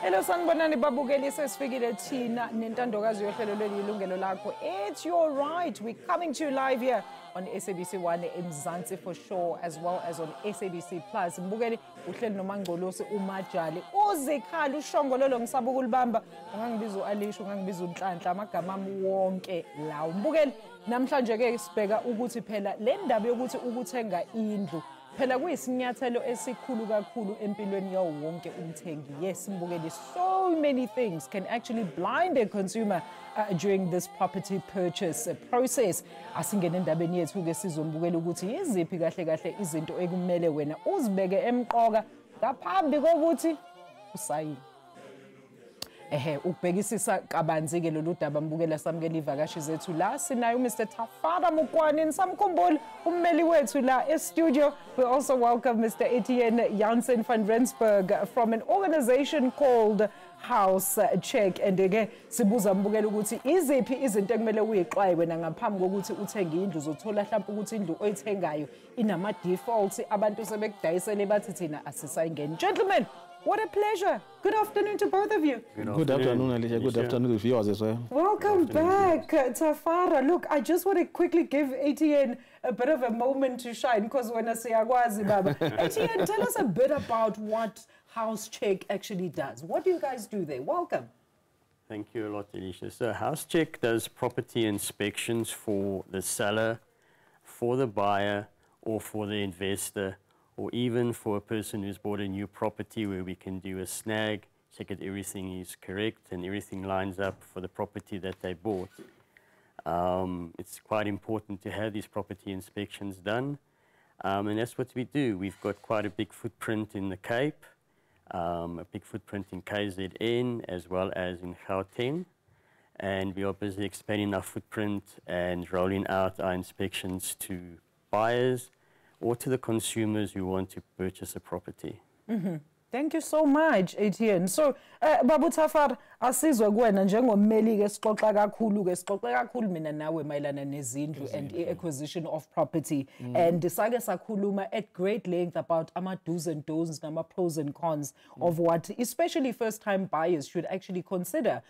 Hello sanibonani babukeli sesifikile thina nentandokazi yohlelo lwelilungelo lakho. It's your right. We're coming to you live here on SABC1 eMzansi for sure, as well as on SABC Plus. Mbukeli uhleli noMangcolosi uMajali uzikhali ushongololo ngisaba ukulibamba ungangibiza uAlisha ungangibiza uNhlanhla amagama ami wonke lawo. Mbukeli namhlanje ke sibheka ukuthi phela le ndaba yokuthi ukuthenga indlu phela kuyisinyathelo esikhulu kakhulu empilweni yawo wonke umthengi. Yes mbukeli, so many things can actually blind a consumer during this property purchase process. Asingene endabeni yethu ke sizombukela ukuthi yiziphi kahle kahle izinto ekumele wena uzibeke emqoka ngaphambi kokuthi usayine. Ukubhekisisa kabanzi ke lolu daba mbukela samukela ivakashi zethu la sinayo Mr. Tafara Mukwani samkhumbula ummeli wethu la e-studio. We also welcome Mr. Etienne Jansen van Rensburg from an organization called House Check. And ke sibuza mbukela ukuthi iziphi izinto ekumele uyixwaye wena ngaphambi kokuthi uthenge indlu. Uzothola mhlawumbe ukuthi indlu oyithengayo inama defaults abantu sebekudayisele bathi thina asisayingeni. Gentlemen, what a pleasure. Good afternoon to both of you. Good afternoon, Alicia. Good afternoon to viewers as well. Welcome back, Tafara. Look, I just want to quickly give Etienne a bit of a moment to shine because when I say Agwazi Baba. Etienne, tell us a bit about what House Check actually does. What do you guys do there? Welcome. Thank you a lot, Alicia. So House Check does property inspections for the seller, for the buyer, or for the investor, or even for a person who's bought a new property where we can do a snag, check that everything is correct and everything lines up for the property that they bought. It's quite important to have these property inspections done, and that's what we do. We've got quite a big footprint in the Cape, a big footprint in KZN as well as in Gauteng, and we are busy expanding our footprint and rolling out our inspections to buyers or to the consumers who want to purchase a property. Thank you so much, Etienne. So, Babu Tafar, asizwe kuwena njengommeli ke sixoxa kakhulu mina nawe mayelana nezindlu and acquisition of property. And sake sakhuluma at great length about ama do's and don'ts, nama pros and cons of what especially first-time buyers should actually consider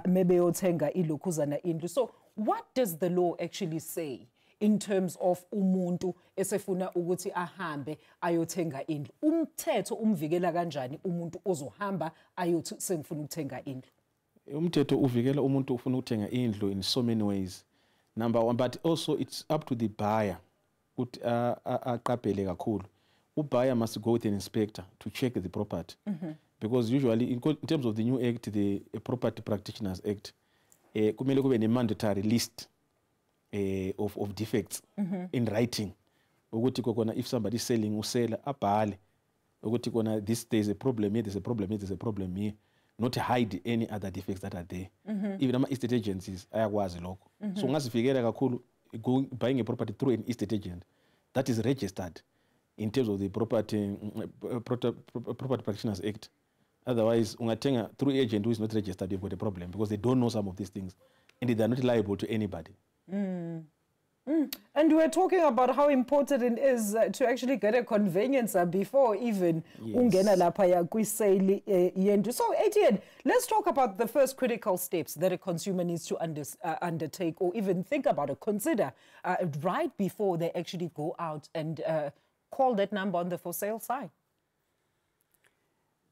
maybe yothenga ilokhuzana indlu. So, what does the law actually say in terms of umuntu esefuna ukuthi ahambe ayothenga indlu? Umthetho umvikela kanjani umuntu ozohamba ayothi sengifuna ukuthenga indlu? Umthetho uvikela umuntu ufuna ukuthenga indlu in so many ways. Number one, but also it's up to the buyer ukuthi aqaphele kakhulu. Buyer must go with an inspector to check the property. Because usually in terms of the new act, the Property Practitioners Act, kumele kube ne mandatory list of defects in writing. Ukuthi kona if somebody is selling usela abhale ukuthi kona there's a problem here, there's a problem here, there's a problem here, not hide any other defects that are there. Even ama estate agencies ayakwazi lokho. So ungasivikela kakhulu buying a property through an estate agent that is registered in terms of the Property Practitioners Act. Otherwise ungathenga through agent who is not registered, you've got a problem because they don't know some of these things and they are not liable to anybody. And we're talking about how important it is to actually get a conveyancer before even ungena lapha ya kwisale yendlu. So Etienne, let's talk about the first critical steps that a consumer needs to undertake or even think about or consider right before they actually go out and call that number on the for sale sign.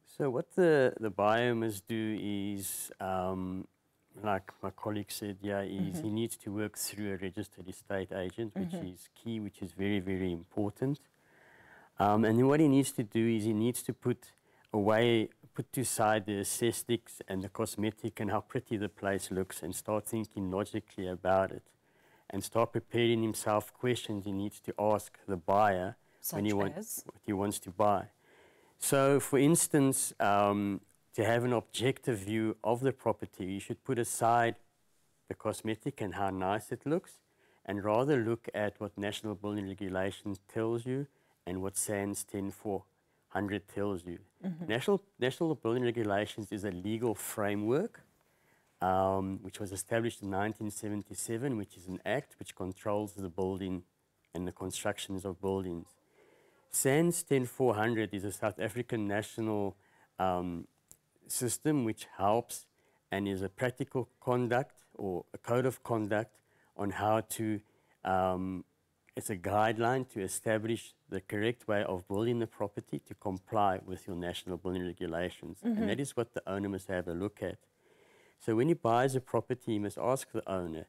So what the buyer must do is, like my colleague said, is he needs to work through a registered estate agent, which is key, which is very, very important. And then what he needs to do is he needs to put to side the aesthetics and the cosmetic and how pretty the place looks and start thinking logically about it and start preparing himself questions he needs to ask the buyer when what he wants to buy. So, for instance, to have an objective view of the property, you should put aside the cosmetic and how nice it looks, and rather look at what National Building Regulations tells you and what SANS 10400 tells you. National Building Regulations is a legal framework which was established in 1977, which is an act which controls the building and the constructions of buildings. SANS 10400 is a South African national system which helps and is a practical conduct or a code of conduct on how to, it's a guideline to establish the correct way of building the property to comply with your National Building Regulations. And that is what the owner must have a look at. So when he buys a property, he must ask the owner,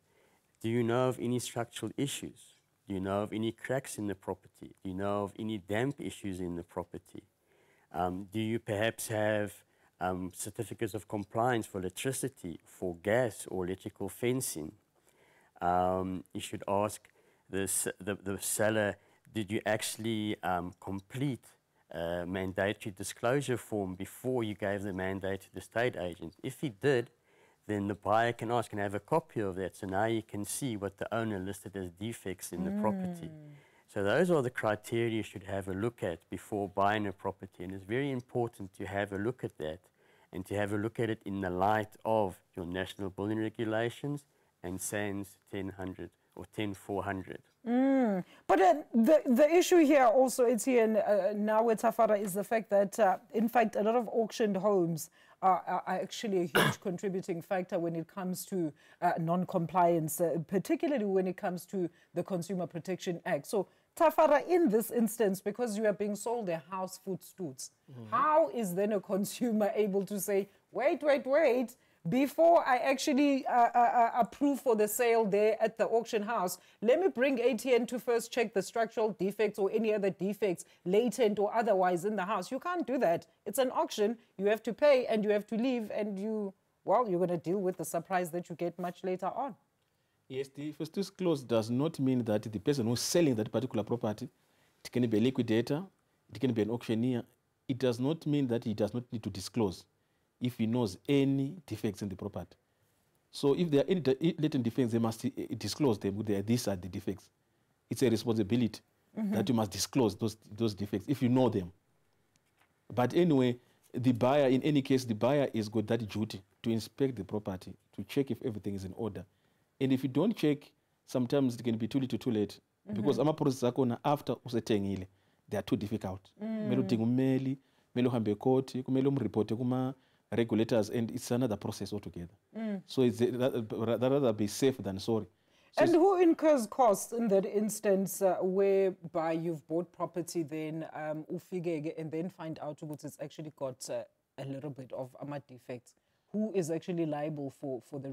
do you know of any structural issues? Do you know of any cracks in the property? Do you know of any damp issues in the property? Do you perhaps have certificates of compliance for electricity, for gas or electrical fencing? You should ask the seller, did you actually complete a mandatory disclosure form before you gave the mandate to the estate agent? If he did, then the buyer can ask and have a copy of that. So now you can see what the owner listed as defects in the property. So those are the criteria you should have a look at before buying a property. And it's very important to have a look at that and to have a look at it in the light of your National Building Regulations and SANS 100 or 10400. But the issue here also, Etienne, now with Tafara, is the fact that, in fact, a lot of auctioned homes are actually a huge contributing factor when it comes to non-compliance, particularly when it comes to the Consumer Protection Act. So, Tafara, in this instance, because you are being sold a house footstools, how is then a consumer able to say, wait, before I actually approve for the sale there at the auction house, let me bring ATN to first check the structural defects or any other defects, latent or otherwise, in the house. You can't do that. It's an auction. You have to pay and you have to leave, and you're going to deal with the surprise that you get much later on. Yes, the first clause does not mean that the person who's selling that particular property, it can be a liquidator, it can be an auctioneer. It does not mean that he does not need to disclose if he knows any defects in the property. So if there are any latent defects, they must disclose them. These are the defects. It's a responsibility that you must disclose those defects if you know them. But anyway, the buyer, in any case, the buyer is got that duty to inspect the property, to check if everything is in order. And if you don't check, sometimes it can be too little, too late. Because ama process akona after usethengile, they are too difficult. Kumele udinga ummeli, kumele uhambe ecourt, kumele umreporte kuma regulators, and it's another process altogether. So it's rather be safe than sorry. So and who incurs costs in that instance whereby you've bought property, then ufigege, and then find out what it's actually got a little bit of defects? Who is actually liable for the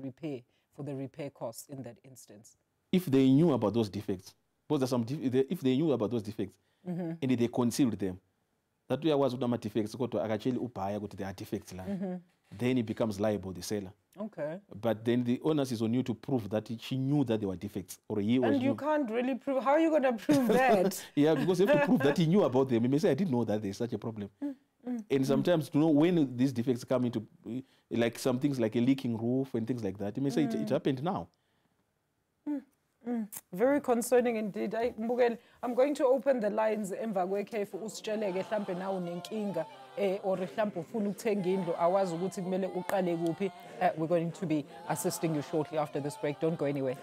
repair costs in that instance? If they knew about those defects, because there's if they knew about those defects and they concealed them, that way was with defects, actually there are defects, then it becomes liable, the seller. Okay. But then the onus is on you to prove that she knew that there were defects, or he was. And you can't really prove. How are you going to prove that? Yeah, because you have to prove that he knew about them. He may say, I didn't know that there's such a problem. And sometimes to know when these defects come into, like some things like a leaking roof and things like that, you may say it happened now. Very concerning indeed. Mbukeli, I'm going to open the lines emva kwekhefu usitsheleke mhlambe nawo nenkinga or mhlambe ufuna ukuthenga indlu awazi ukuthi kumele uqale kuphi. We're going to be assisting you shortly after this break. Don't go anywhere.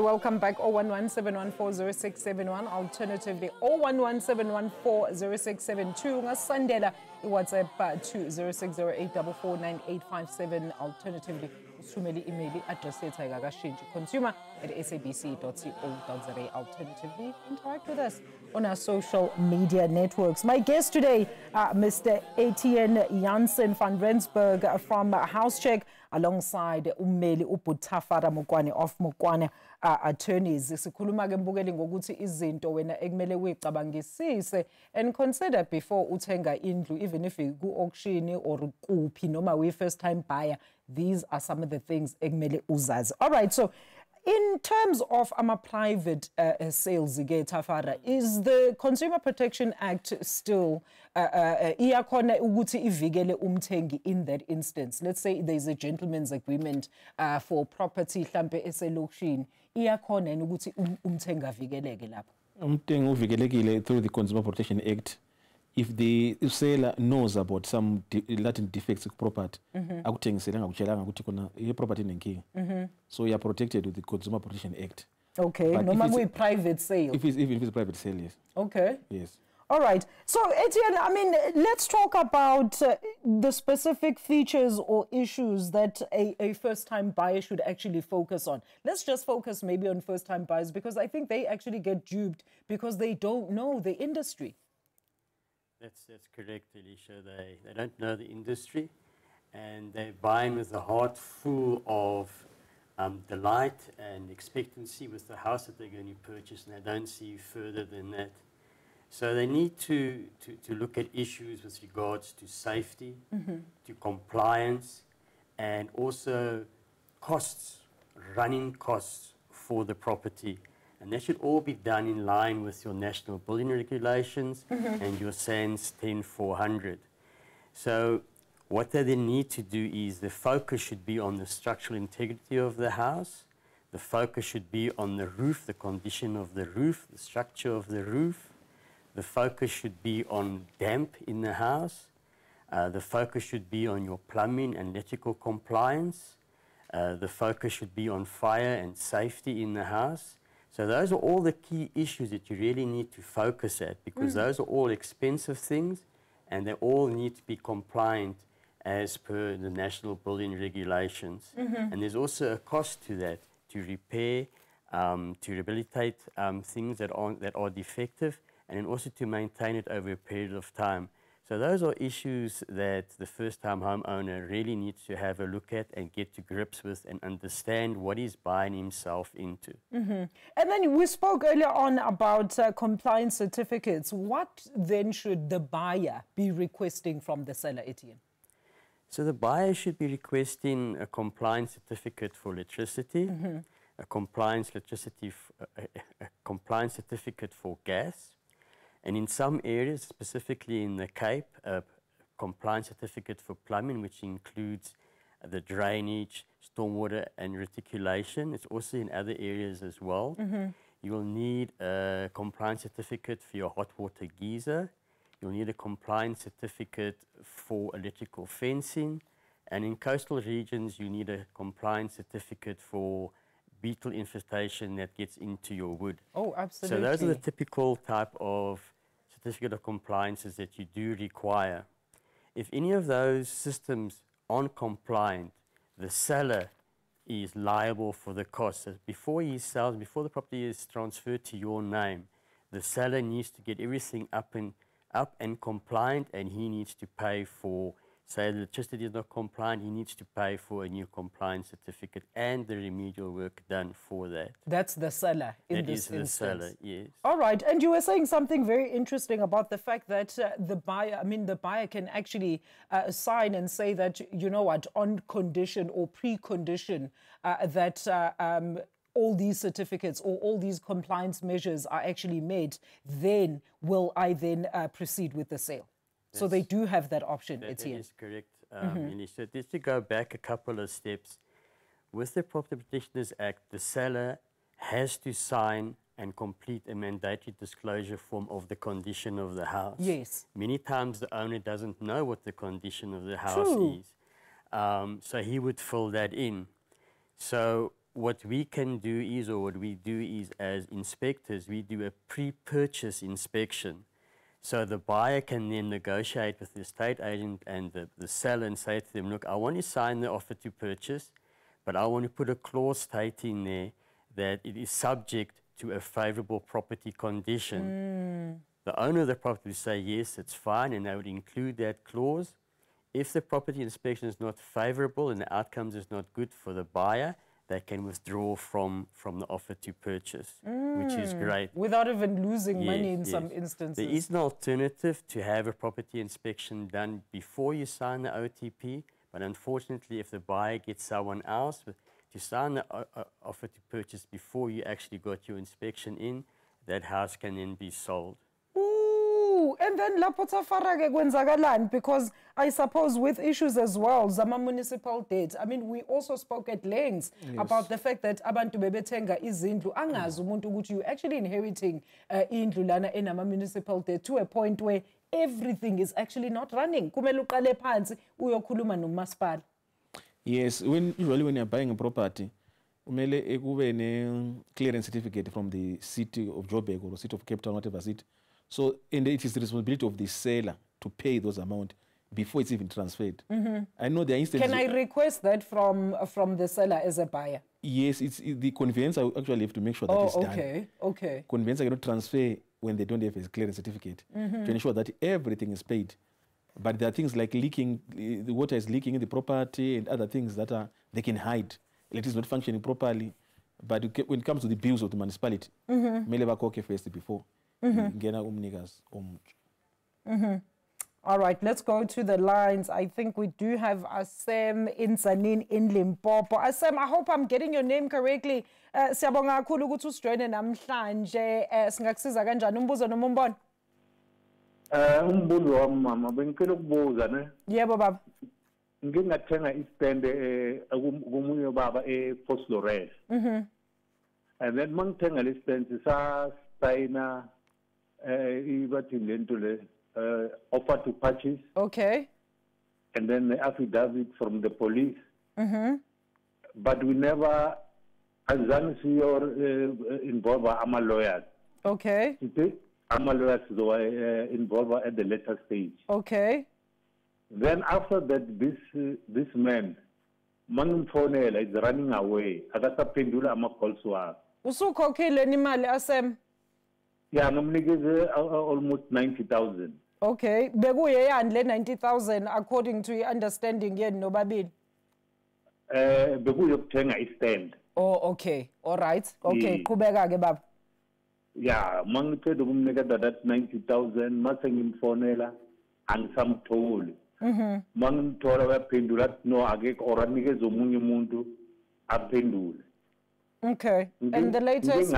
Welcome back. 011-714-0671. Alternatively, 011-714-0672. Ngasandela WhatsApp to 0608449857. Alternatively, usumeli email address yethu ayikakashintsha. at sabc.co.za. Alternatively, interact with us on our social media networks. My guest today, Mr. Etienne Jansen van Rensburg from Housecheck, alongside Umeli Ubutafara Mokwane of Mokwane Attorneys. Sikhuluma ke mbukeli ngokuthi izinto wena ekumele uyicabangisise and consider before uthenga indlu, even if ku-auction or kuphi noma first time buyer. These are some of the things ekumele uzazi. All right, so in terms of private sales, Tafara, is the Consumer Protection Act still iyakhona ukuthi ivikele umthengi in that instance? Let's say there's a gentleman's agreement for property hlambe eselokishini, iyakhona ukuthi umthengi avikeleke lapho? Umthengi uvikelekile through the Consumer Protection Act. If the seller knows about some latent defects of property, akuthengiselanga kutshelanga ukuthi khona property inenkinga. So you are protected with the Consumer Protection Act. Okay, no matter private sale. Even if it's private sale, yes. Okay. Yes. All right. So, Etienne, I mean, let's talk about the specific features or issues that a first-time buyer should actually focus on. Let's just focus maybe on first-time buyers, because I think they actually get duped because they don't know the industry. That's correct, Alicia. They don't know the industry, and they're buying with a heart full of delight and expectancy with the house that they're going to purchase, and they don't see further than that. So they need to look at issues with regards to safety, to compliance, and also costs, running costs for the property. And that should all be done in line with your national building regulations and your SANS 10400. So what they then need to do is the focus should be on the structural integrity of the house. The focus should be on the roof, the condition of the roof, the structure of the roof. The focus should be on damp in the house. The focus should be on your plumbing and electrical compliance. The focus should be on fire and safety in the house. So those are all the key issues that you really need to focus at, because those are all expensive things and they all need to be compliant as per the national building regulations. And there's also a cost to that, to repair, to rehabilitate things that are defective, and then also to maintain it over a period of time. So those are issues that the first-time homeowner really needs to have a look at and get to grips with and understand what he's buying himself into. And then we spoke earlier on about compliance certificates. What then should the buyer be requesting from the seller, Etienne? So the buyer should be requesting a compliance certificate for electricity, a compliance certificate for gas, and in some areas, specifically in the Cape, a compliance certificate for plumbing, which includes the drainage, stormwater, and reticulation. It's also in other areas as well. You will need a compliance certificate for your hot water geyser. You'll need a compliance certificate for electrical fencing. And in coastal regions, you need a compliance certificate for beetle infestation that gets into your wood. Oh, absolutely. So those are the typical type of certificate of compliances that you do require. If any of those systems aren't compliant, the seller is liable for the cost. So before he sells, before the property is transferred to your name, the seller needs to get everything up and compliant, and he needs to pay for, say the electricity is not compliant, he needs to pay for a new compliance certificate and the remedial work done for that. That's the seller in this instance. That is the seller, yes. All right, and you were saying something very interesting about the fact that the buyer can actually sign and say that, you know what, on condition or precondition that all these certificates or all these compliance measures are actually met, then will I then proceed with the sale? So they do have that option, Etienne. That is correct, Melissa. Just to go back a couple of steps, with the Property Protectioners Act, the seller has to sign and complete a mandatory disclosure form of the condition of the house. Yes. Many times the owner doesn't know what the condition of the house True. is. So he would fill that in. So what we can do is, or what we do is, as inspectors, we do a pre-purchase inspection. So the buyer can then negotiate with the estate agent and the seller and say to them, look, I want to sign the offer to purchase, but I want to put a clause stating there that it is subject to a favorable property condition. The owner of the property would say, yes, it's fine, and they would include that clause. If the property inspection is not favorable and the outcomes is not good for the buyer, they can withdraw from the offer to purchase, which is great. Without even losing money in Yes, some yes. instances. There is an alternative to have a property inspection done before you sign the OTP, but unfortunately, if the buyer gets someone else to sign the offer to purchase before you actually got your inspection in, that house can then be sold. Ooh, and then lapho Tafara ke kwenzakalani, because I suppose with issues as well, zama municipal debt. I mean, we also spoke at length about the fact that abantu bebethenga izindlu angazi umuntu ukuthi you actually inheriting indlu lana enama municipal debt to a point where everything is actually not running. Kumele uqale phansi uyokhuluma nomasipala. Yes, usually when you're buying a property, umele kube ne clearance certificate from the city of Joburg or city of Cape Town, whatever city. So, and it is the responsibility of the seller to pay those amounts before it's even transferred. I know there are instances. Can I request that from the seller as a buyer? Yes, the conveyancer actually have to make sure that it's done. Okay. Conveyancer cannot transfer when they don't have a clearance certificate to ensure that everything is paid. But there are things like leaking, the water is leaking in the property and other things that they can hide. It is not functioning properly. But when it comes to the bills of the municipality, mele bakhokhe first before ngena umnikazi omutsha. All right, let's go to the lines. I think we do have Asem Insanin in Limpopo. Asem, I hope I'm getting your name correctly. Siyabonga kakhulu ukuthi usijoyine namhlanje. Singakusiza kanjani umbuzo noma umbono? Umbuzo wami mama bengicela ukubuza ne. Yebo baba. Ngike ngathenga istand kumunye baba eFort Lawrence. And then mangithenga le stand sasayina ibathi lento le offer to purchase. Okay. And then the affidavit from the police. But we never azange siyor involve ama lawyers. Okay. Ama lawyers were involved at the later stage. Okay. Then after that, this man, mangimfonela is running away. Akasaphendula ama calls wakhe. Usukhokhile imali Asem? Yeah, ngimnikeze almost 90,000. Okay. Bekuyeyani le 90,000 according to your understanding yeni nobabili? Bekuyokuthenga istand. Oh, okay. All right. Okay, Yeah. qhubeka ke baba. Yeah, mangicela ukumnikeza that 90,000 mase ngimfonela angisamtholi. Mangimthola bayaphendula athi no akekho or anikeze omunye umuntu aphendule. Okay. And the latest?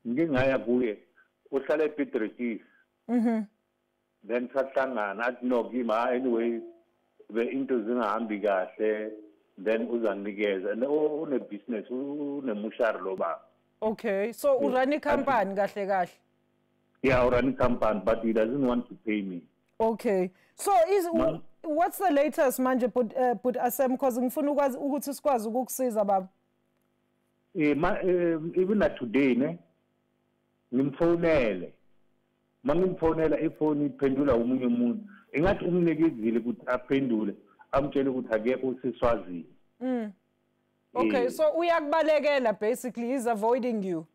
Ngingaya kuye uhlala ePiet Retief. Then sahlangana athi no kimi anyway the into zingahambi kahle then uzanginikeza une business unemushari lo baba. Okay. So urun company kahle kahle. Yeah, urun company but he doesn't want to pay me. Okay. So what's the latest manje put Asem because ngifuna ukwazi ukuthi sikwazi ukukusiza baba. Even at today ne ngimfonele mangimfonela ifoni iphendula umunye umuntu engathi umnikezile ukuthi aphendule amtshele ukuthi akekho usiswazini. Okay, so uyakubalekela basically he's avoiding you.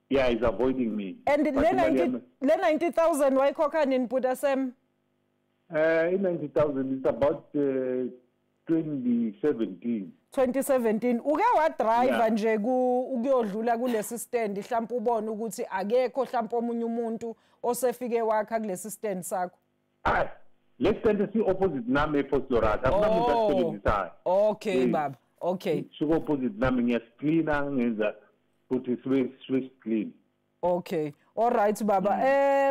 Yeah, he's avoiding me. And le 90,000 wayikhokha nini put Asem? 90,000 is about 2017. 2017 uke wadrive nje ukuyodlula kulesi stand mhlawumbe ubone ukuthi akekho mhlawumbe omunye umuntu osefike wakha kulesi stand sakho. Let's stand the opposite nami eFort Lawrence. Akunamuntu asisebenzisayo. Okay baba. Okay. Sho opposite nami ngiyascleana ngenza ukuthi sibe clean. Okay. All right baba.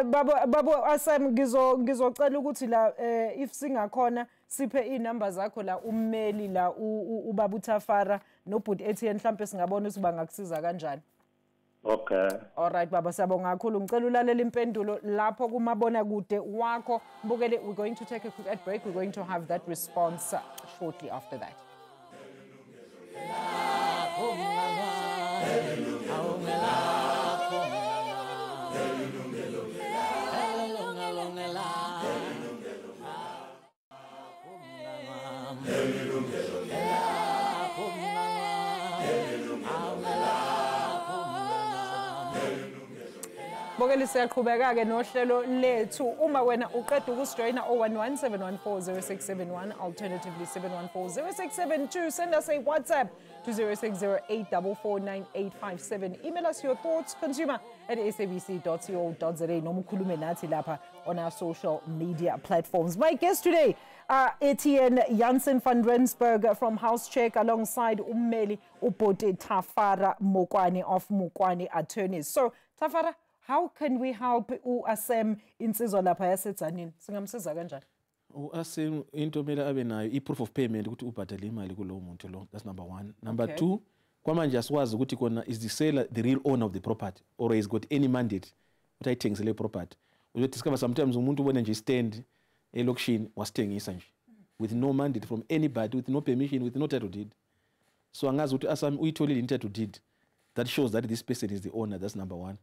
Baba Asem ngizocela ukuthi la if singakhona siphe inamba zakho la ummeli la ubaba uTafara nobhuti Etienne mhlawumbe singabona ukuthi bangakusiza kanjani. Okay. All right baba siyabonga kakhulu ngicela ulalela impendulo lapho kumabona kude wakho mbukele. We're going to take a quick ad break. We're going to have that response shortly after that. Bokeli siyaqhubeka-ke nohlelo lethu. Uma wena uqeda ukusjoyina 011-714-0671, alternatively 714-0672. Send us a WhatsApp to 0608449857. Email us your thoughts, consumer@sabc.co.za. Noma ukhulume nathi lapha on our social media platforms. My guest today, Etienne Jansen van Rensburg from House Check, alongside ummeli uBhoti Thafara Mokoane of Mokoane Attorneys. So, Thafara, how can we help u-Asem insizwa lapha yaseTzaneen? Singamsiza kanjani? U-Asem into mele abe nayo i-proof of payment ukuthi ubhadale imali kulowo muntu lo. That's number one. Number two, kwamanje asikwazi ukuthi kona is the seller the real owner of the property or has got any mandate ukuthi ayithengisele property. Discover sometimes umuntu ubone nje stand elokishini wasithengisa nje with no mandate from anybody, with no permission, with no title deed. So angazi ukuthi Asem uyitholile title deed that shows that this person is the owner. That's number one.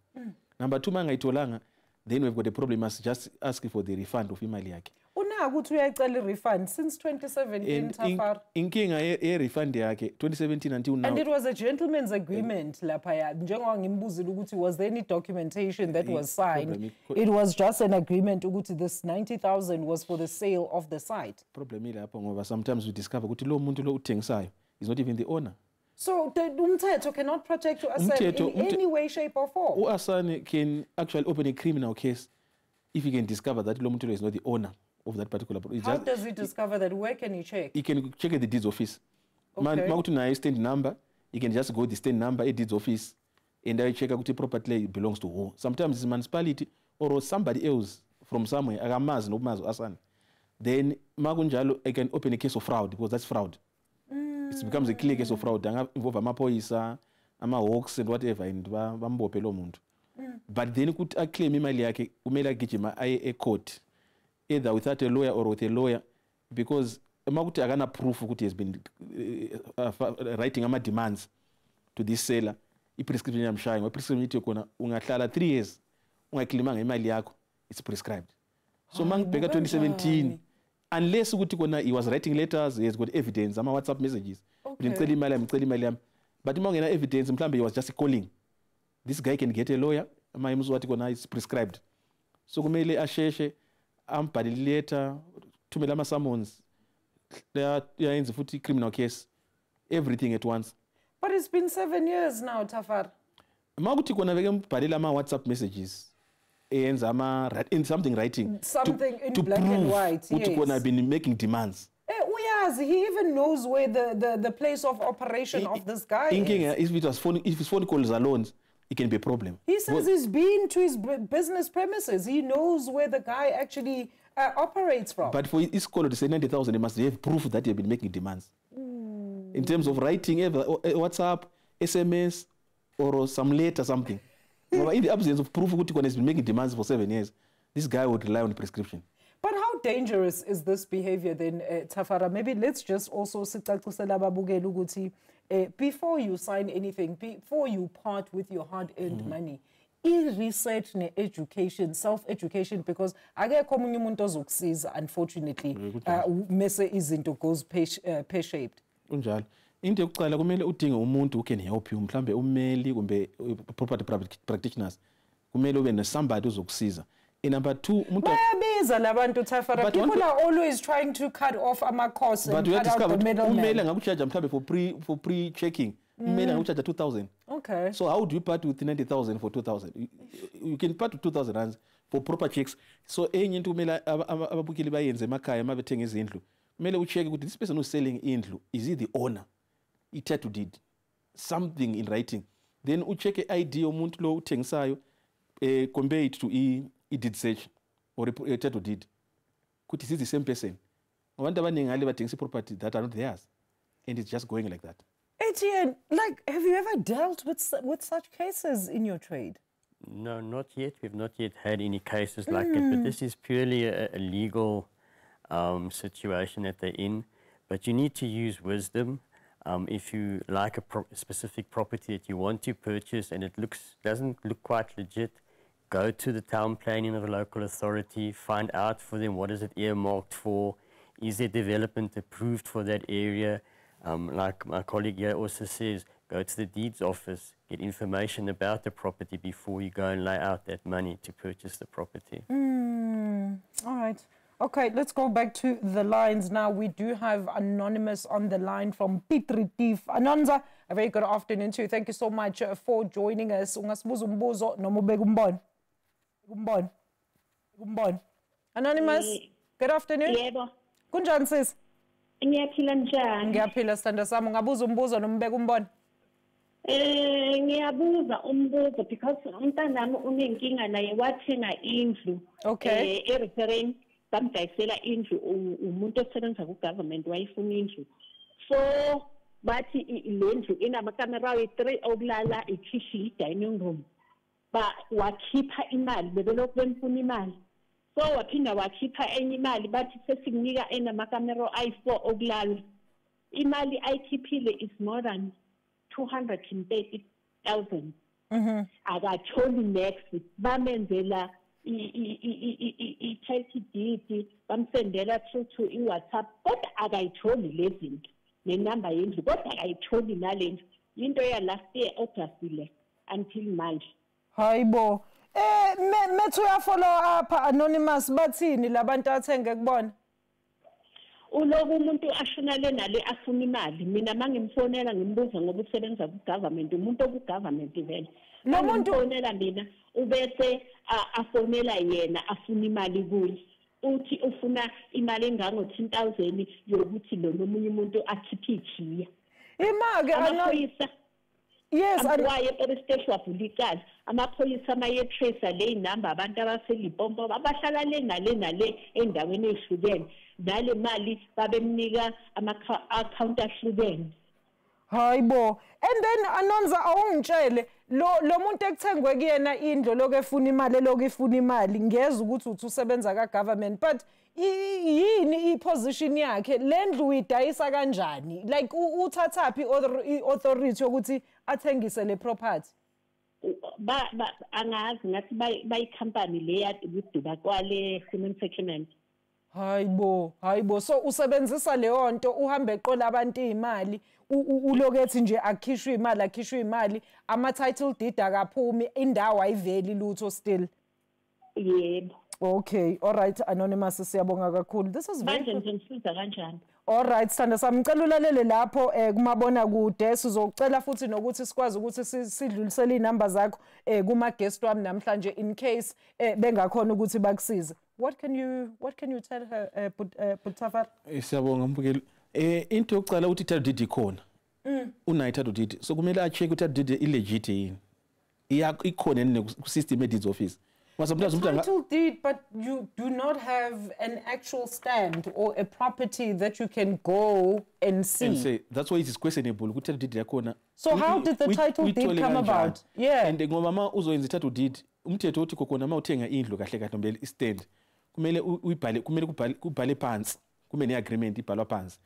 Number two, mangayitholanga, then we've got a problem. Must just ask for the refund of imali yakhe. Unaka ukuthi uyayicela refund since 2017, Thafara. Inkinga refund yakhe 2017 until now. And it was a gentleman's agreement lapha. Njengoba ngimbuzile ukuthi was there any documentation that was signed? It was just an agreement ukuthi this 90,000 was for the sale of the site. Problem ile lapho ngoba sometimes we discover ukuthi lo muntu lo uthengisayo is not even the owner. So the umthetho cannot protect you in any way, shape or form. U-Asane can actually open a criminal case if he can discover that lo muntu lo is not the owner of that particular property. How does he discover that? Where can he check? He can check at the deeds office. Makuthi nayo stand number, he can just go to the stand number at deeds office and I check ukuthi property belongs to who. Sometimes it's municipality or somebody else from somewhere. Akamazi nokumazi u-Asane. Then makunjalo I can open a case of fraud because that's fraud. It becomes a clear case of fraud. Involve amaphoyisa, ama-hawks and whatever, and bambophe lo muntu. But then ukuthi aclaim imali yakhe kumele agijima aye e-court, either without a lawyer or with a lawyer, because makuthi akana proof ukuthi he has been writing ama-demands to this seller. I-prescription yamshaya ngoba i-prescription ithi khona ungahlala 3 years ungayiclaimanga imali yakho, it's prescribed. So mangibheka 2017, unless ukuthi kona he was writing letters, he has got evidence, ama WhatsApp messages. Ngicela imali yami. But uma ngena evidence mhlambe he was just calling. This guy can get a lawyer, ama imzwathi kona is prescribed. So kumele asheshe ambhalile letter, thumela ama summons. Yayenza futhi criminal case, everything at once. But it's been 7 years now, Thafara. Makuthi kona veke mbhalile ama WhatsApp messages. In something writing in black and white. Yes. I've been making demands. He even knows where the place of operation of this guy is. If his phone calls alone, it can be a problem. He says he's been to his business premises. He knows where the guy actually operates from. But for his call to say 90,000, he must have proof that he has been making demands. In terms of writing, WhatsApp, SMS, or some letter, something. In the absence of proof that he has been making demands for 7 years, this guy would rely on prescription. But how dangerous is this behavior then, Thafara? Maybe let's just also before you sign anything, before you part with your hard-earned money, research education, self-education, because unfortunately, mese izinto goes pear-shaped. Unjalo. Into yokuqala kumele udinge umuntu who can help you, mhlambe ummeli kumbe property practitioners. Kumele ube somebody uzokusiza. And number two, bayabiza labantu, Thafara. People are always trying to cut off ama-costs and cut out the middleman. Ummeli angakucharge mhlambe for pre-checking. Ummeli angakucharge 2,000. Okay. So how do you part with 90,000 for 2,000? You can part with 2,000 rands for proper checks. So enye into umela ababukeli bayenze emakhaya mabethenga izindlu. Kumele ucheck ukuthi this person who's selling indlu, is he the owner? I-title deed, something in writing. Then ucheck ID yomuntu lo uthengisayo, compare it to deed search or a title deed. Could is the same person? Abantu abaningi ngale bathengisa property that are not theirs, and it's just going like that. Etienne, have you ever dealt with such cases in your trade? No, not yet. We've not yet had any cases like it. But this is purely a legal situation that they're in. But you need to use wisdom. If you like a specific property that you want to purchase and it doesn't look quite legit, go to the town planning of a local authority, find out for them what is it earmarked for, is there development approved for that area. Like my colleague here also says, go to the deeds office, get information about the property before you go and lay out that money to purchase the property. All right. Okay, let's go back to the lines now. We do have Anonymous on the line from Piet Retief. Anonza, a very good afternoon to you. Thank you so much for joining us. Ungasibuza umbuzo noma ubeke umbono. Umbono. Anonymous, good afternoon. Yebo. Kunjani sis? Ngiyaphila njani? Ngiyaphila sithando sami. Ungabuza umbuzo noma ubeke umbono? Ngiyabuza umbuzo because umntanami unenkinga naye wathenga indlu. Okay. E-referring bamdayisela indlu umuntu osebenza ku-government wayifuna indlu. So bathi le ndlu inamakamera ayi-3 okulala, ikhishi, i-dining room. Wakhipha imali, bebelokhu bemfuna imali. So waphinda wakhipha enye imali, bathi sesikunika enamakamera ayi-4 okulala. Imali ayikhiphile is more than 230,000. Akatholi next bamenzela i-title deed, bamsendela through to i-WhatsApp, kodwa akayitholi lezi zinto nenamba yendlu, kodwa akayitholi nale ndlu. Into ya last year August le until manje. Hayibo. Methu uyafollow up Anonymous, bathini labantu athenge kubona? Uloku umuntu ashonale nale afuna imali, mina mangimfonela ngimbuza ngoba usebenza ku-government, umuntu oku-government vele. Lo muntu ufonela mina ubese afonela yena afuna imali kuye. Uthi ufuna imali engango-10,000 yokuthi lo nomunye umuntu akhiphe ikhiya. Imake amaphoyisa. Yes, waye police station wavula icala. Amaphoyisa amaye-tracer le inamba abantu abaseLimpopo abahlala le nale endaweni ezihlukene. Nale mali babemnika ama-account ahlukene. Hayibo. And then Anonza awungitshele lo muntu ekuthengwe kuyena indlo lokho efuna imali lokho ifuna imali ngeza ukuthi uthi usebenza ka-government, but yini i-position yakhe le ndlu uyidayisa kanjani? Like uthathaphi i-authority ukuthi athengise le property? Angazi ngathi bayikhampani le yaduba kwale cement settlement. Hayibo. So usebenzisa leyo nto uhambe eqola abantu imali, ulokethi nje akhishwe imali, ama-title deed akaphumi, indawo ayiveli lutho still. Yebo. Okay, all right Anonymous, siyabonga kakhulu. This is very manje ngizomsiza kanjani? All right, sithanda sami, ngicela ulalele lapho kumabona kude, sizocela futhi nokuthi sikwazi ukuthi sidlulisele inamba zakho kuma guest wami namhlanje in case bengakhona ukuthi bakusize. What can you tell her Putafar? Siyabonga mbukeli. Into yokucala ukuthi title deed ikhona. Unayo title deed. So kumele a check ukuthi title deed illegit yini. Ikhona yini ku system deeds office. Title deed, but you do not have an actual stand or a property that you can go and see. And say, that's why it is questionable. So how did the title deed come about? Yeah. And ngomama uzoyenza title deed, umthetho uthi kokona ma uthenga indlu kahle kahle mbele istand. Kumele kubhale phansi. Kumele agreement ibhalwa phansi.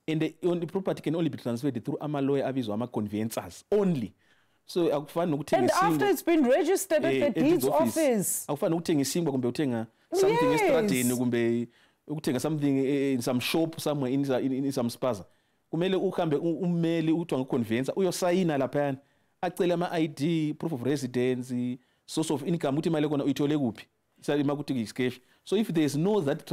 And the property can only be transferred through ama lawyer abizwa ama conveyancers only. So akufani nokuthenga isingo. And after it's been registered at the deeds office. Akufani nokuthenga isingo kumbe uthenga something estradeni kumbe ukuthenga something in some shop somewhere in some spaza. Kumele uhambe ummeli uthi ngiconvince uyosayina lapha acela ama ID, proof of residence, source of income uthi imali kona uyithole kuphi. Salima ukuthi icash. So if there is no that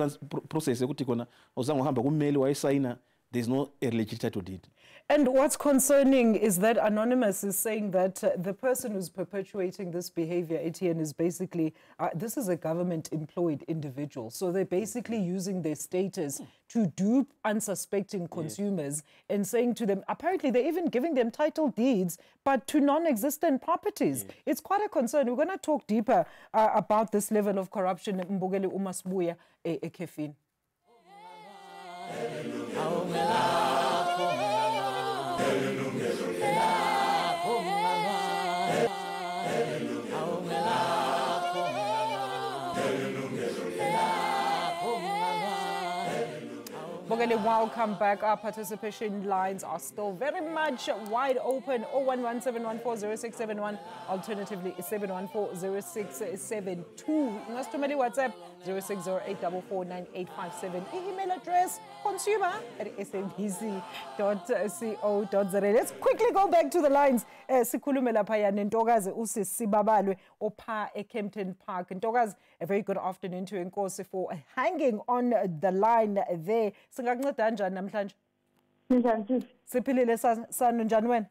process ukuthi kona uzange uhamba kummeli wayesayina, there is no legitimate title deed. And what's concerning is that Anonymous is saying that the person who's perpetuating this behavior, Etienne, is basically, this is a government-employed individual. So they're basically using their status to dupe unsuspecting consumers and saying to them, apparently they're even giving them title deeds, but to non-existent properties. It's quite a concern. We're going to talk deeper about this level of corruption. Mbogele Umasbuya Ekefin. Bogele, welcome back. Our participation lines are still very much wide open. 011-714-0671. Alternatively, 714-0672. Ngastumeli WhatsApp 0608449857. Email address consumer@sabc.co.za. Let's quickly go back to the lines. Sikhulume lapha ya nentokazi uSisibabalwe opha eKempton Park. Ntokazi, a very good afternoon to Nkosi for hanging on the line there. Singakunceda kanjani namhlanje? Njani sisi? Siphilile sanu njani wena?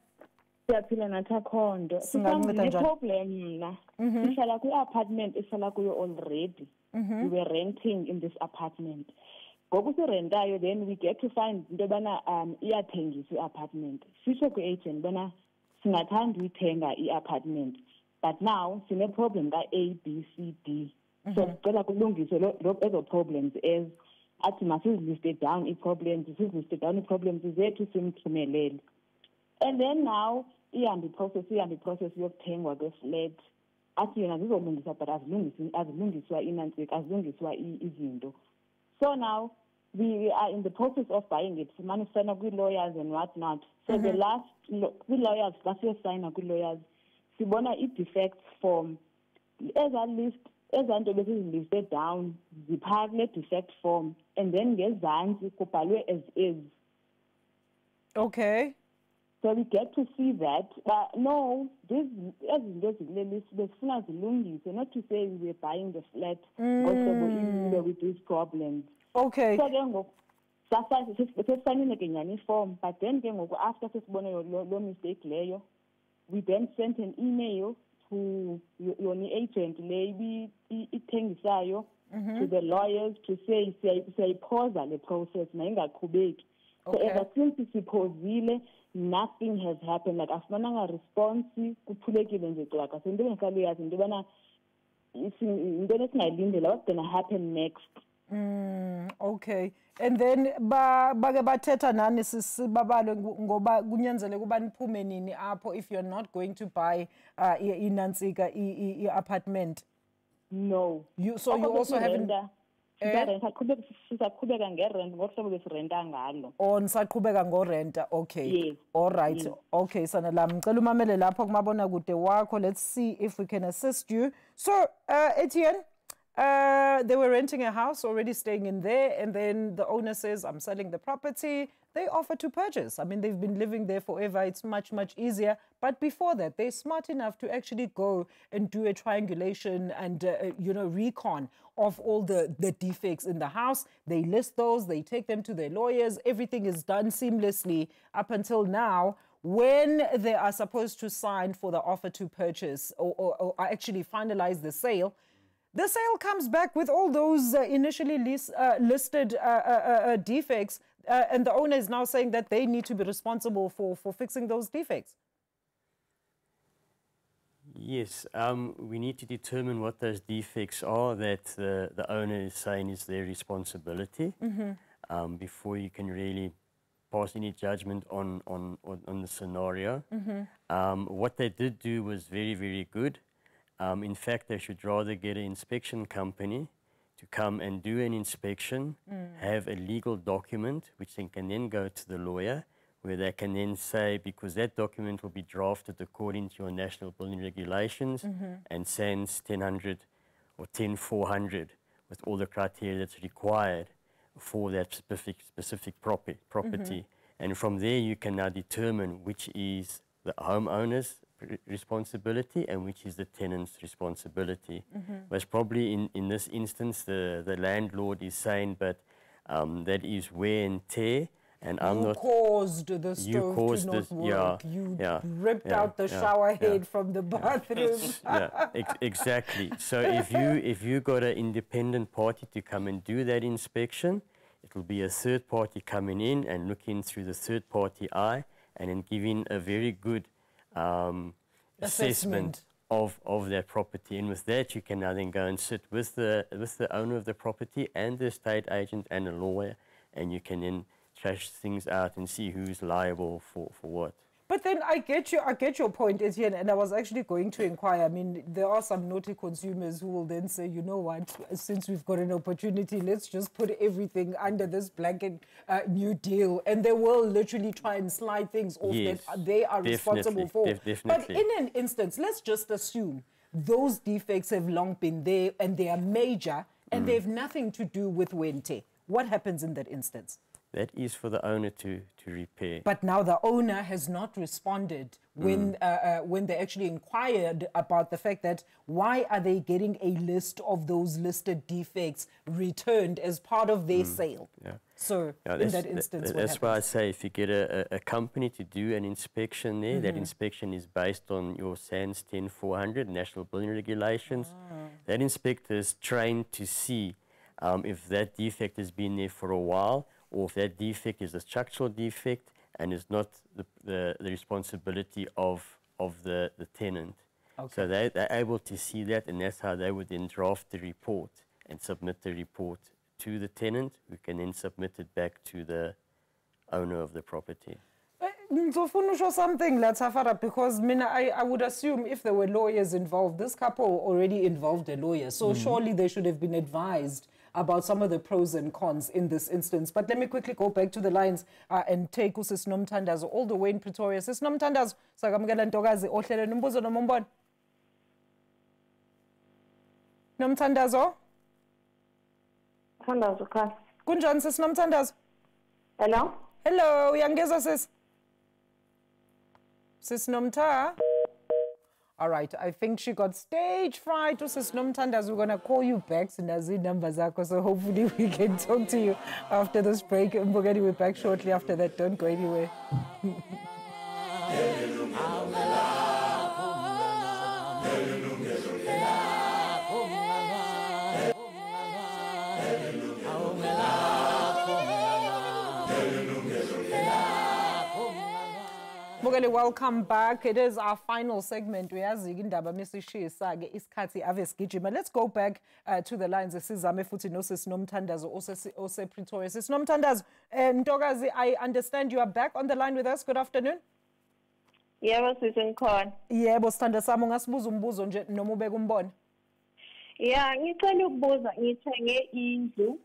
Siyaphila nathi akhondo. Singakunceda njani? Problem mna. Sihlala kwi-apartment esihlala kuyo already. We were renting in this apartment. Ngoku sirentayo then we get to find into yobana iyathengiswa i-apartment. Sisho kwi-agent bona singathanda uyithenga i-apartment. But now sine-problem ka-A, B, C, D. So sicela kulungiswe ezo problems as athi masiziliste down i-problems, zethu simthumelele. And then now ihambe i-process yokuthengwa kwe-flat. Athi yena zizolungisa but azilungiswa inantsika, azilungiswa izinto. So now we are in the process of buying it. Simane sign kwi-lawyers and what not. So the last kwi-lawyers, sign kwi-lawyers, sibona i-defects form ezanto besiziliste down ziphaa kule defect form and then ngezantsi kubhalwe as is. Okay. So we get to see that, but no, ezinto zikule list besifuna zilungiswe, not to say we were buying the flat because with these problems. Okay. So ke ngoku sesifanele ke nyani form, but then ke ngoku after sesibone lo mistake leyo, we then sent an email to your agent le ithengisayo to the lawyers to say siyayiphosa le process mayingaqhubeki. So ever since siphozile, nothing has happened. Like asifananga response, kuthulekile nje cela kasento bengisalo yazi into bana into lesingayilindela what's going to happen next. Okay. And then bake bathetha nani Sisibabalwe ngoba kunyanzele kuba niphume nini apho if you're not going to buy inantsika i-apartment? No. You also haven't sisaqhubeka ngerent ngohlobo besirenta ngalo. Oh, nisaqhubeka ngorenta. Okay. Yes. All right. Yes. Okay, sana la ngicela umamele lapho kumabona kude wakho. Let's see if we can assist you. So, Etienne, they were renting a house, already staying in there, and then the owner says, I'm selling the property. They offer to purchase. I mean, they've been living there forever. It's much, much easier. But before that, they're smart enough to actually go and do a triangulation and, recon of all the defects in the house. They list those. They take them to their lawyers. Everything is done seamlessly up until now. When they are supposed to sign for the offer to purchase or actually finalize the sale comes back with all those initially listed defects, and the owner is now saying that they need to be responsible for fixing those defects. Yes, we need to determine what those defects are that the owner is saying is their responsibility before you can really pass any judgment on the scenario. What they did do was very, very good. In fact, they should rather get an inspection company to come and do an inspection, have a legal document, which they can then go to the lawyer, where they can then say, because that document will be drafted according to your national building regulations and SANS 1000 or 10400 with all the criteria that's required for that specific property. And from there, you can now determine which is the homeowner's responsibility and which is the tenant's responsibility. But probably in this instance, the landlord is saying, but that is wear and tear, and I'm not... caused the stove to not work. You ripped out the shower head from the bathroom. Exactly. So if you got an independent party to come and do that inspection, it will be a third party coming in and looking through the third party eye and then giving a very good assessment of that property. And with that, you can now then go and sit with the owner of the property and the estate agent and a lawyer, and you can then thrash things out and see who's liable for what. But then I get your point, Etienne, and I was actually going to inquire. I mean, there are some naughty consumers who will then say, you know what, since we've got an opportunity, let's just put everything under this blanket new deal. And they will literally try and slide things off that they are responsible for. But in an instance, let's just assume those defects have long been there and they are major and they have nothing to do with Wente. What happens in that instance? That is for the owner to repair. But now the owner has not responded when they actually inquired about the fact that why are they getting a list of those listed defects returned as part of their sale? Yeah. So in that instance, that's why I say if you get a company to do an inspection there, that inspection is based on your SANS 10400 National Building Regulations. That inspector is trained to see if that defect has been there for a while, or if that defect is a structural defect and is not the responsibility of the tenant. Okay. So they're able to see that, and that's how they would then draft the report and submit the report to the tenant, who can then submit it back to the owner of the property. So for something, Latafara, because I would assume if there were lawyers involved, this couple already involved a lawyer, so surely they should have been advised about some of the pros and cons in this instance. But let me quickly go back to the lines and take Sis Nomthandazo all the way in Pretoria. Sis Nomthandazo, sakamukela ntokazi ohlelweni umbuzo noma umbono. Nomthandazo? Nomthandazo khona. Kunjani Sis Nomthandazo? Hello? Hello, uyangizwa sis? Sis Nomtha? All right, I think she got stage fright. Sis Nomthandazo, we're going to call you back. Sinazi numbers zako, so hopefully we can talk to you after this break. Mbogeni, we're back shortly after that. Don't go anywhere. Welcome back. It is our final segment. Let's go back to the lines. Sizame futhi no Sis Nomthandazo ose Pretoria. Sis Nomthandazo, Ntokazi, I understand you are back on the line with us. Good afternoon. Yebo sisenkhona. Yebo sithanda sami ungasibuza umbuzo nje noma ubeka umbono. Yeah, ngicela ukubuza ngithenge indlu.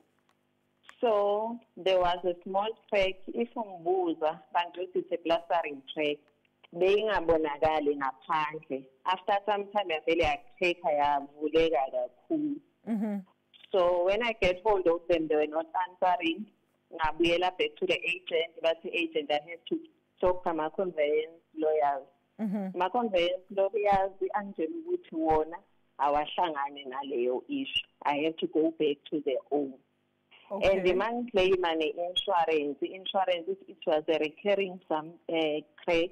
So there was a small crack. If umbuza bangithi it's a plastering crack. Beyingabonakali ngaphandle. After some time vele yaqheka yavuleka kakhulu. So when I get hold of them, they were not answering. Ngabuyela back to the agent, but the agent I have to talk to my conveyance lawyers. My conveyance lawyers angela ukuthi wona awahlangane naleyo issue. I have to go back to their own. Okay. And the man claim insurance, it was a recurring crack,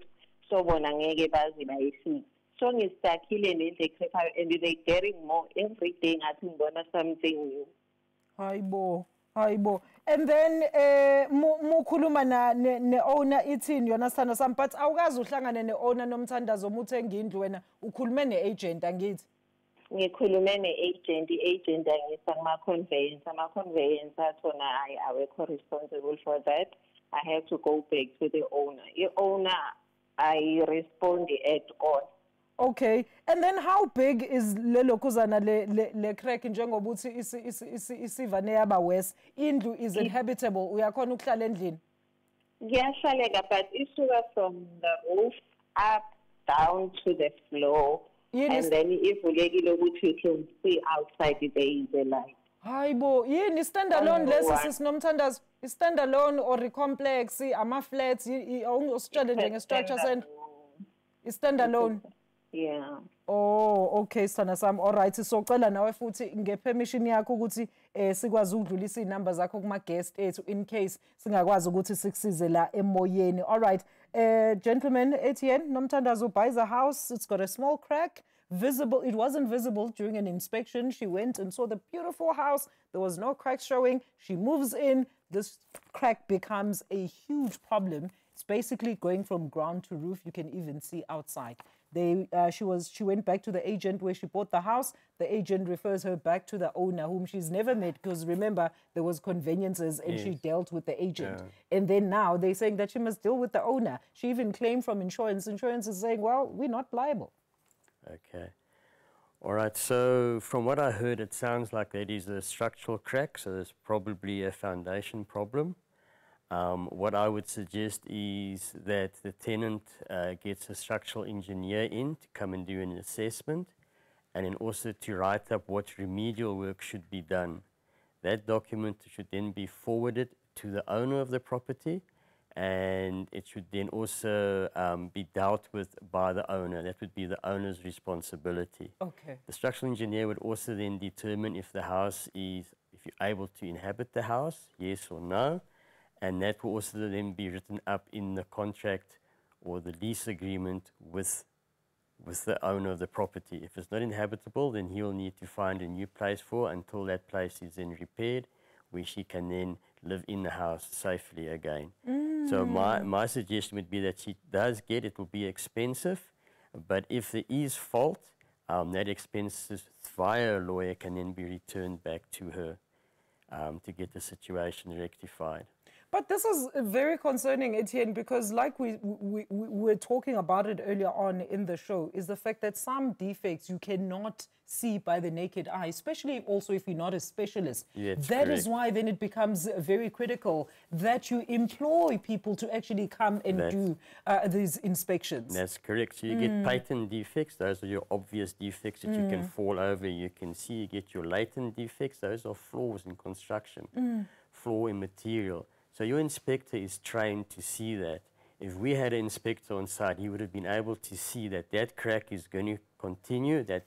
so bona ngeke bazi bayifix. So ngistakile nendle crack and they getting more every day ngathi ngibona something new. Hayibo. And then mukhuluma ne owner ithini yona sithando sami, but awukazi uhlangane ne owner Nomthandazo umuthenga indlu wena ukhulume ne agent angithi. Ngikhulume ne-agent, i-agent angisa kuma-conveyance. Ama-conveyance athona awekho responsible for that. I have to go back to the owner. The owner, I respond at all. Okay. And then how big is lelo kuzana le crack njengobuthi isivane yaba worse? Indlu is inhabitable. Uyakhona ukuhlala endlini? Ngiyahlaleka, but isuka from the roof up down to the floor. And then if you can see outside, there is a light. Hayibo, yini standalone lesi Sis Nomthandazo? Is standalone or complex? Ama flats? Usitshele nje nge-structure center? Is standalone? Yeah. Oh, okay, sithanda sami. All right, socela nawe futhi ngepermission yakho ukuthi sikwazi ukudlulisa inamba zakho kuma guest ethu in case singakwazi ukuthi sikusize la emoyeni. All right. Gentlemen, Etienne Nomthandazo buys a house. It's got a small crack. Visible. It wasn't visible during an inspection. She went and saw the beautiful house. There was no crack showing. She moves in. This crack becomes a huge problem. It's basically going from ground to roof. You can even see outside. She went back to the agent where she bought the house. The agent refers her back to the owner, whom she's never met, because remember, there was conveniences and she dealt with the agent. And then now they're saying that she must deal with the owner. She even claimed from insurance. Insurance is saying, well, we're not liable. Okay. All right, so from what I heard, it sounds like that is a structural crack, so there's probably a foundation problem. What I would suggest is that the tenant gets a structural engineer in to come and do an assessment, and then also to write up what remedial work should be done. That document should then be forwarded to the owner of the property, and it should then also be dealt with by the owner. That would be the owner's responsibility. Okay. The structural engineer would also then determine if the house is, if you're able to inhabit the house, yes or no, and that will also then be written up in the contract or the lease agreement with the owner of the property. If it's not inhabitable, then he'll need to find a new place for until that place is then repaired, where she can then live in the house safely again. So my suggestion would be that she does get, it will be expensive, but if there is fault, that expenses via a lawyer can then be returned back to her to get the situation rectified. But this is very concerning, Etienne, because like we were talking about it earlier on in the show, is the fact that some defects you cannot see by the naked eye, especially also if you're not a specialist. Yeah, that is why then it becomes very critical that you employ people to actually come and do these inspections. That's correct. So you get patent defects. Those are your obvious defects that you can fall over, you can see. You get your latent defects. Those are flaws in construction, flaw in material. So your inspector is trained to see that. If we had an inspector on site, he would have been able to see that that crack is going to continue, that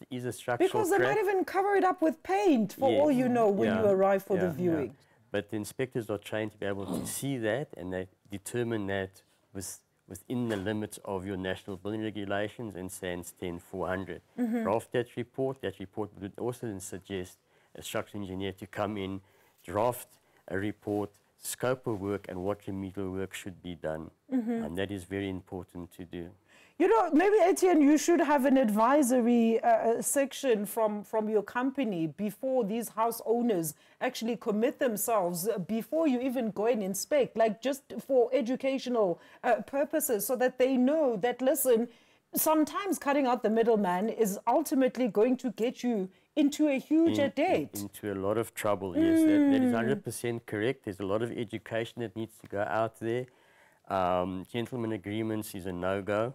is a structural because crack. they might even cover it up with paint, for all you know, when you arrive for the viewing. But the inspectors are trained to be able to see that, and they determine that within the limits of your national building regulations and SANS 10400. Draft that report. That report would also then suggest a structural engineer to come in, draft a report, scope of work and what remedial work should be done. And that is very important to do. You know, maybe, Etienne, you should have an advisory section from your company before these house owners actually commit themselves, before you even go and inspect, like just for educational purposes, so that they know that, listen, sometimes cutting out the middleman is ultimately going to get you into a huge debt. Into a lot of trouble, yes. That is 100% correct. There's a lot of education that needs to go out there. Gentleman agreements is a no-go.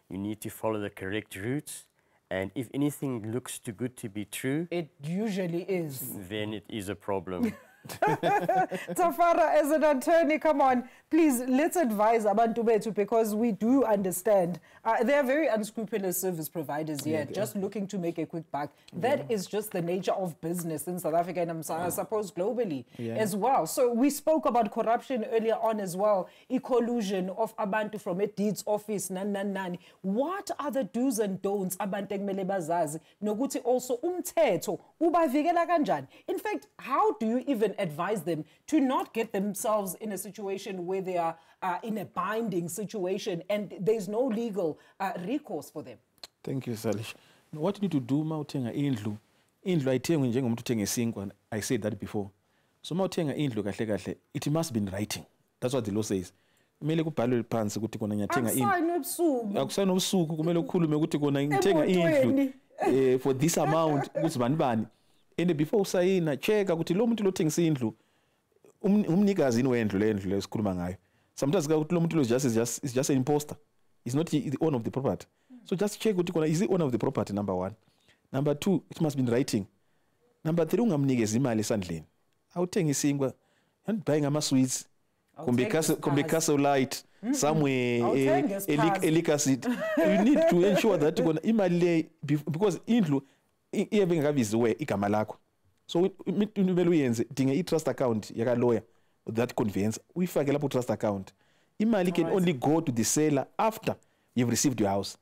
You need to follow the correct routes. And if anything looks too good to be true, it usually is. Then it is a problem. Tafara, as an attorney, come on, please, let's advise Abantu Bethu, because we do understand. They are very unscrupulous service providers here, just looking to make a quick buck. That is just the nature of business in South Africa, and I suppose globally as well. So we spoke about corruption earlier on as well, collusion of Abantu from a deeds office, nan. What are the do's and don'ts Abantu ekumele bazazi? Nokuthi also umthetho ubavikela kanjani? In fact, how do you even advise them to not get themselves in a situation where they are in a binding situation and there's no legal recourse for them? Thank you, Salish. What you need to do, mawuthenga indlu ayithengwi njengomuntu uthenga isinkwa. I said that before. So mawuthenga indlu kahle kahle, it must be in writing. That's what the law says. Kumele kubhalwe phansi ukuthi kona ngiyathenga indlu. Akusayini ubusuku, kumele ukhulume ukuthi kona ngithenga indlu for this amount ukuthi bani. And before usayina, check ukuthi lo muntu lothengisa indlu umnikazi ini wendlu le ndlu lesikhuluma ngayo. Sometimes lo muntu is just an imposter. He's not the owner of the property. So just check ukuthi kona is the owner of the property, number one. Number two, it must be in writing. Number three, ungamnikeza imali esandleni. Awuthengisa ingwa, and buying ama-sweets, kumbe Castle Light, somewhere, Elikasit. You need to ensure that imali le, because indlu iyabe ngakabiziwe igama lakho. So kumele uyenze dinga i-trust account yaka lawyer that conveyance uyifake lapho trust account. Imali can only go to the seller after you've received your house.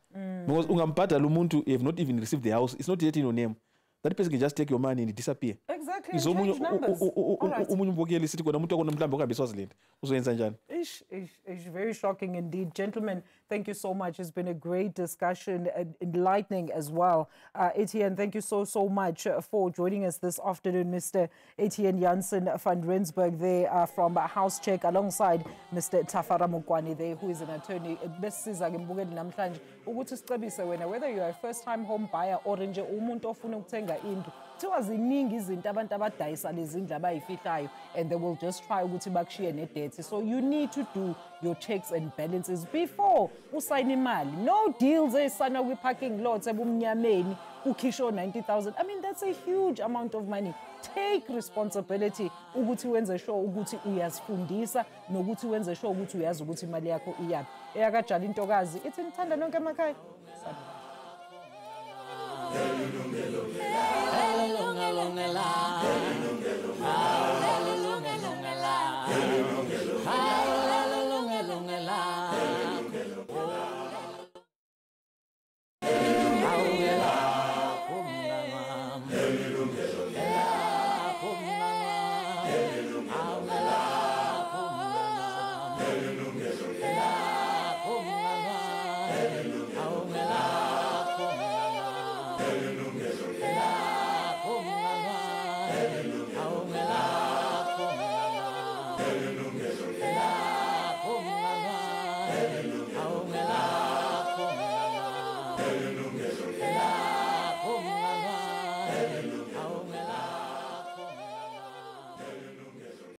Because ungambhadala umuntu, you have not even received the house, it's not yet in your name. that person can just take your money and disappear. Exactly. Is And change numbers. All right. omunye umbukeli sithi kona umuntu akona mhlambe ongabe swaziland uzoyenza njani? It's very shocking indeed. Gentlemen, thank you so much. It's been a great discussion, enlightening as well. Etienne, thank you so much for joining us this afternoon. Mr. Etienne Jansen van Rensburg there from House Check, alongside Mr. Tafara Mokwani there, who is an attorney. Besiza ke mbukeli namhlanje ukuthi sicebise wena, whether you are a first-time home buyer or nje umuntu ofuna ukuthenga indlu, kuthiwa ziningi izinto abantu abadayisa lezindlu abayifihlayo, and they will just try ukuthi bakushiye nedebt. So you need to do your checks and balances before usayina imali. No deals esana kwi-parking lots ebumnyameni ukhisho 90,000. I mean, that's a huge amount of money. Take responsibility ukuthi wenze sure ukuthi uyazifundisa nokuthi wenze sure ukuthi uyazi ukuthi imali yakho iyaphi. Eyakajali intokazi ithi nithanda nonke emakhaya. Hallelujah.